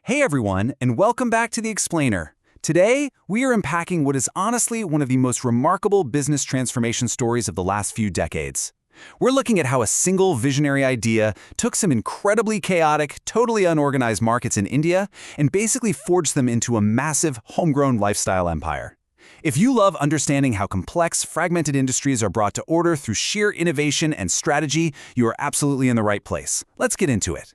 Hey everyone, and welcome back to The Explainer. Today, we are unpacking what is honestly one of the most remarkable business transformation stories of the last few decades. We're looking at how a single visionary idea took some incredibly chaotic, totally unorganized markets in India and basically forged them into a massive, homegrown lifestyle empire. If you love understanding how complex, fragmented industries are brought to order through sheer innovation and strategy, you are absolutely in the right place. Let's get into it.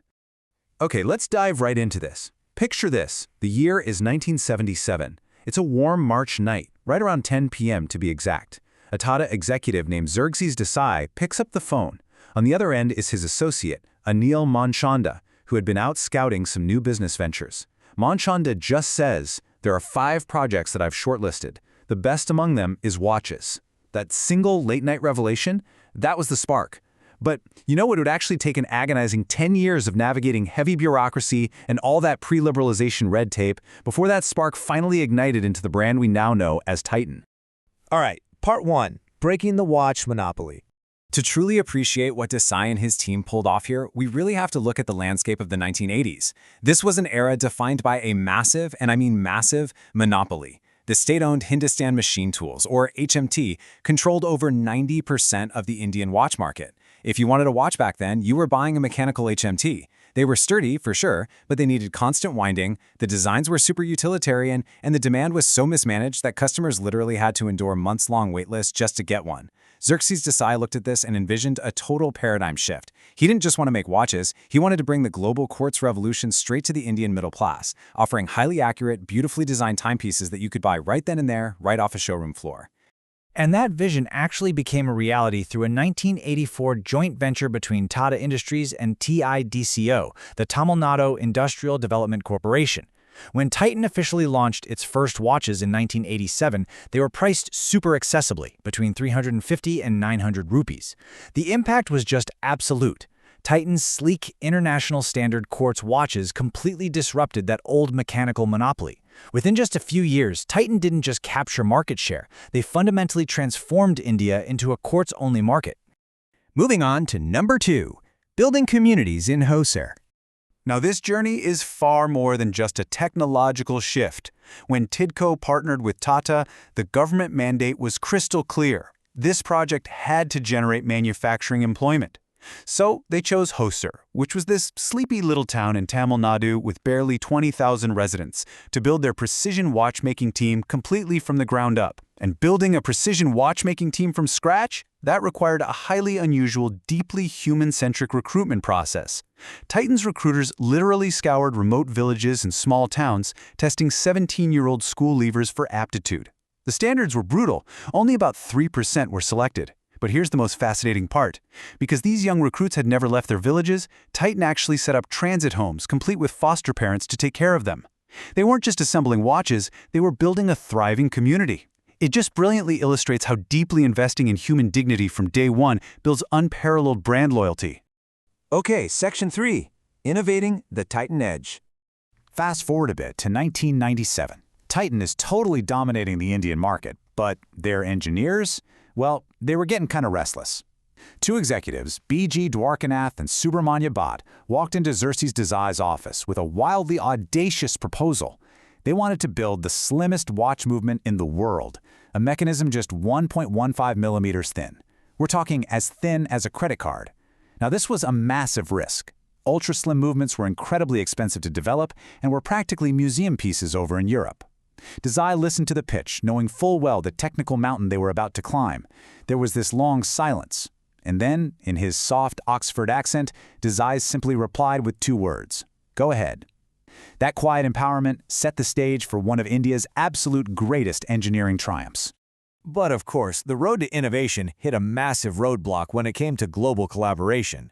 Okay, let's dive right into this. Picture this. The year is 1977. It's a warm March night, right around 10 p.m. to be exact. A Tata executive named Xerxes Desai picks up the phone. On the other end is his associate, Anil Manchanda, who had been out scouting some new business ventures. Manchanda just says, "There are 5 projects that I've shortlisted. The best among them is watches." That single late-night revelation, that was the spark. But you know, it would actually take an agonizing 10 years of navigating heavy bureaucracy and all that pre-liberalization red tape before that spark finally ignited into the brand we now know as Titan. All right, part 1, breaking the watch monopoly. To truly appreciate what Desai and his team pulled off here, we really have to look at the landscape of the 1980s. This was an era defined by a massive, and I mean massive, monopoly. The state-owned Hindustan Machine Tools, or HMT, controlled over 90% of the Indian watch market. If you wanted a watch back then, you were buying a mechanical HMT. They were sturdy, for sure, but they needed constant winding, the designs were super utilitarian, and the demand was so mismanaged that customers literally had to endure months-long waitlists just to get one. Xerxes Desai looked at this and envisioned a total paradigm shift. He didn't just want to make watches, he wanted to bring the global quartz revolution straight to the Indian middle class, offering highly accurate, beautifully designed timepieces that you could buy right then and there, right off a showroom floor. And that vision actually became a reality through a 1984 joint venture between Tata Industries and TIDCO, the Tamil Nadu Industrial Development Corporation. When Titan officially launched its first watches in 1987, they were priced super accessibly, between 350 and 900 rupees. The impact was just absolute. Titan's sleek, international standard quartz watches completely disrupted that old mechanical monopoly. Within just a few years, Titan didn't just capture market share, they fundamentally transformed India into a quartz-only market. Moving on to number 2, building communities in Hosur. Now this journey is far more than just a technological shift. When TIDCO partnered with Tata, the government mandate was crystal clear. This project had to generate manufacturing employment. So they chose Hosur, which was this sleepy little town in Tamil Nadu with barely 20,000 residents, to build their precision watchmaking team completely from the ground up. And building a precision watchmaking team from scratch? That required a highly unusual, deeply human-centric recruitment process. Titan's recruiters literally scoured remote villages and small towns, testing 17-year-old school leavers for aptitude. The standards were brutal. Only about 3% were selected. But here's the most fascinating part. Because these young recruits had never left their villages, Titan actually set up transit homes complete with foster parents to take care of them. They weren't just assembling watches, they were building a thriving community. It just brilliantly illustrates how deeply investing in human dignity from day one builds unparalleled brand loyalty. Okay, section 3, innovating the Titan edge. Fast forward a bit to 1997. Titan is totally dominating the Indian market, but their engineers? Well, they were getting kind of restless. 2 executives, B.G. Dwarkanath and Subramanya Bhatt, walked into Xerxes Desai's office with a wildly audacious proposal. They wanted to build the slimmest watch movement in the world, a mechanism just 1.15 millimeters thin. We're talking as thin as a credit card. Now this was a massive risk. Ultra-slim movements were incredibly expensive to develop and were practically museum pieces over in Europe. Desai listened to the pitch, knowing full well the technical mountain they were about to climb. There was this long silence. And then, in his soft Oxford accent, Desai simply replied with 2 words. Go ahead. That quiet empowerment set the stage for one of India's absolute greatest engineering triumphs. But of course, the road to innovation hit a massive roadblock when it came to global collaboration.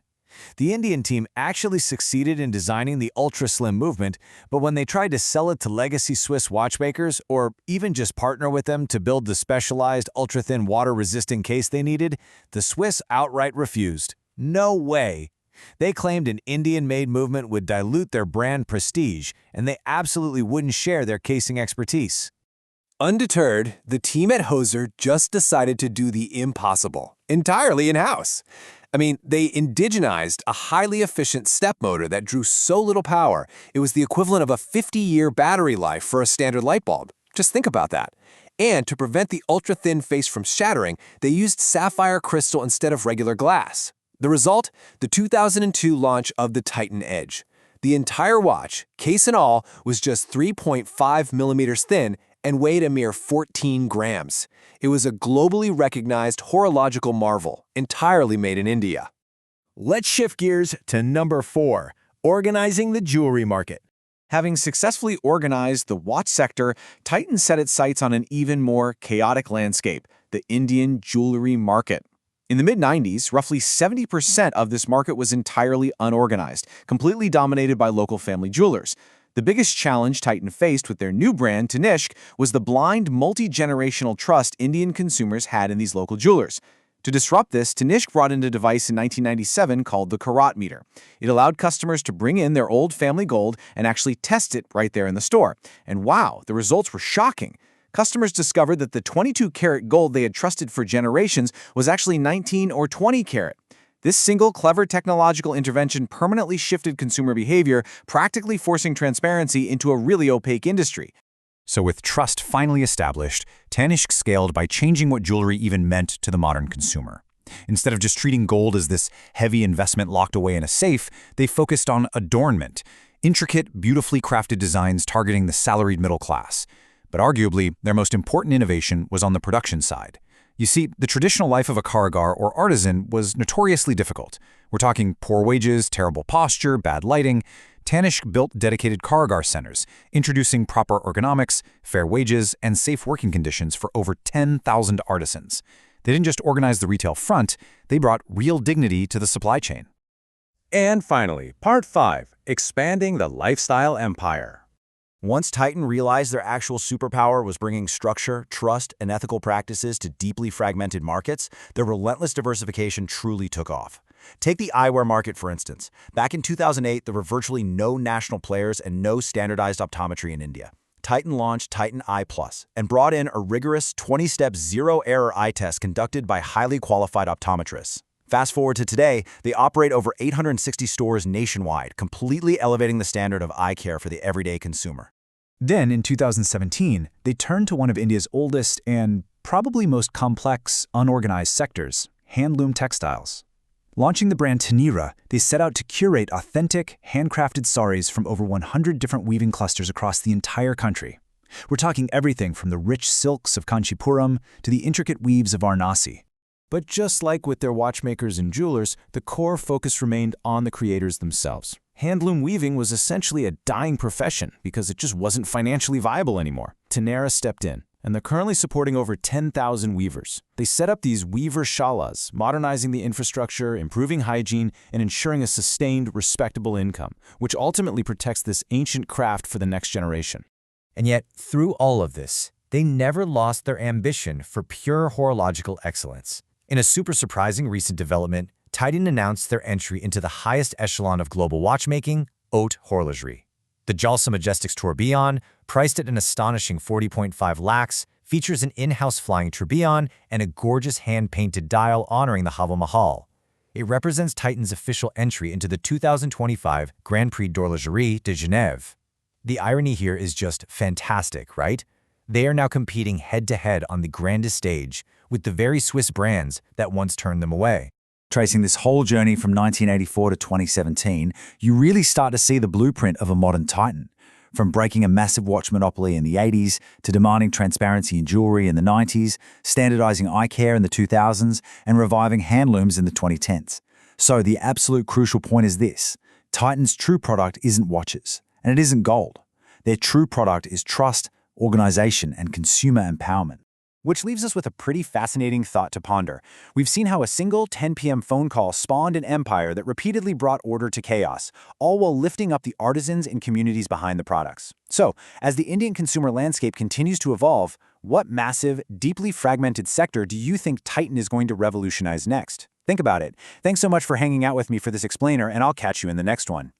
The Indian team actually succeeded in designing the ultra-slim movement, but when they tried to sell it to legacy Swiss watchmakers, or even just partner with them to build the specialized ultra-thin water-resistant case they needed, the Swiss outright refused. No way! They claimed an Indian-made movement would dilute their brand prestige, and they absolutely wouldn't share their casing expertise. Undeterred, the team at Hosur just decided to do the impossible, entirely in-house. I mean, they indigenized a highly efficient step motor that drew so little power, it was the equivalent of a 50-year battery life for a standard light bulb. Just think about that. And to prevent the ultra-thin face from shattering, they used sapphire crystal instead of regular glass. The result? The 2002 launch of the Titan Edge. The entire watch, case and all, was just 3.5 millimeters thin and weighed a mere 14 grams. It was a globally recognized horological marvel, entirely made in India. Let's shift gears to number 4, organizing the jewelry market. Having successfully organized the watch sector, Titan set its sights on an even more chaotic landscape, the Indian jewelry market. In the mid-90s, roughly 70% of this market was entirely unorganized, completely dominated by local family jewelers. The biggest challenge Titan faced with their new brand, Tanishq, was the blind, multi-generational trust Indian consumers had in these local jewelers. To disrupt this, Tanishq brought in a device in 1997 called the karat meter. It allowed customers to bring in their old family gold and actually test it right there in the store. And wow, the results were shocking. Customers discovered that the 22-karat gold they had trusted for generations was actually 19 or 20 karat. This single clever technological intervention permanently shifted consumer behavior, practically forcing transparency into a really opaque industry. So with trust finally established, Tanishq scaled by changing what jewelry even meant to the modern consumer. Instead of just treating gold as this heavy investment locked away in a safe, they focused on adornment, intricate, beautifully crafted designs targeting the salaried middle class. But arguably, their most important innovation was on the production side. You see, the traditional life of a karygar or artisan was notoriously difficult. We're talking poor wages, terrible posture, bad lighting. Tanishq built dedicated karygar centers, introducing proper ergonomics, fair wages, and safe working conditions for over 10,000 artisans. They didn't just organize the retail front, they brought real dignity to the supply chain. And finally, Part 5, expanding the lifestyle empire. Once Titan realized their actual superpower was bringing structure, trust, and ethical practices to deeply fragmented markets, their relentless diversification truly took off. Take the eyewear market, for instance. Back in 2008, there were virtually no national players and no standardized optometry in India. Titan launched Titan Eye Plus and brought in a rigorous 20-step zero-error eye test conducted by highly qualified optometrists. Fast forward to today, they operate over 860 stores nationwide, completely elevating the standard of eye care for the everyday consumer. Then, in 2017, they turned to one of India's oldest and probably most complex, unorganized sectors, handloom textiles. Launching the brand Tanira, they set out to curate authentic, handcrafted saris from over 100 different weaving clusters across the entire country. We're talking everything from the rich silks of Kanchipuram to the intricate weaves of Varanasi. But just like with their watchmakers and jewelers, the core focus remained on the creators themselves. Handloom weaving was essentially a dying profession because it just wasn't financially viable anymore. Tanira stepped in, and they're currently supporting over 10,000 weavers. They set up these weaver shalas, modernizing the infrastructure, improving hygiene, and ensuring a sustained, respectable income, which ultimately protects this ancient craft for the next generation. And yet, through all of this, they never lost their ambition for pure horological excellence. In a super surprising recent development, Titan announced their entry into the highest echelon of global watchmaking, haute horlogerie. The Jalsa Majestics Tourbillon, priced at an astonishing 40.5 lakhs, features an in-house flying tourbillon and a gorgeous hand-painted dial honoring the Hawa Mahal. It represents Titan's official entry into the 2025 Grand Prix d'Horlogerie de Genève. The irony here is just fantastic, right? They are now competing head-to-head on the grandest stage with the very Swiss brands that once turned them away. Tracing this whole journey from 1984 to 2017, you really start to see the blueprint of a modern Titan. From breaking a massive watch monopoly in the 80s to demanding transparency in jewelry in the 90s, standardizing eye care in the 2000s, and reviving handlooms in the 2010s. So the absolute crucial point is this: Titan's true product isn't watches, and it isn't gold. Their true product is trust, organization, and consumer empowerment. Which leaves us with a pretty fascinating thought to ponder. We've seen how a single 10 p.m. phone call spawned an empire that repeatedly brought order to chaos, all while lifting up the artisans and communities behind the products. So, as the Indian consumer landscape continues to evolve, what massive, deeply fragmented sector do you think Titan is going to revolutionize next? Think about it. Thanks so much for hanging out with me for this explainer, and I'll catch you in the next one.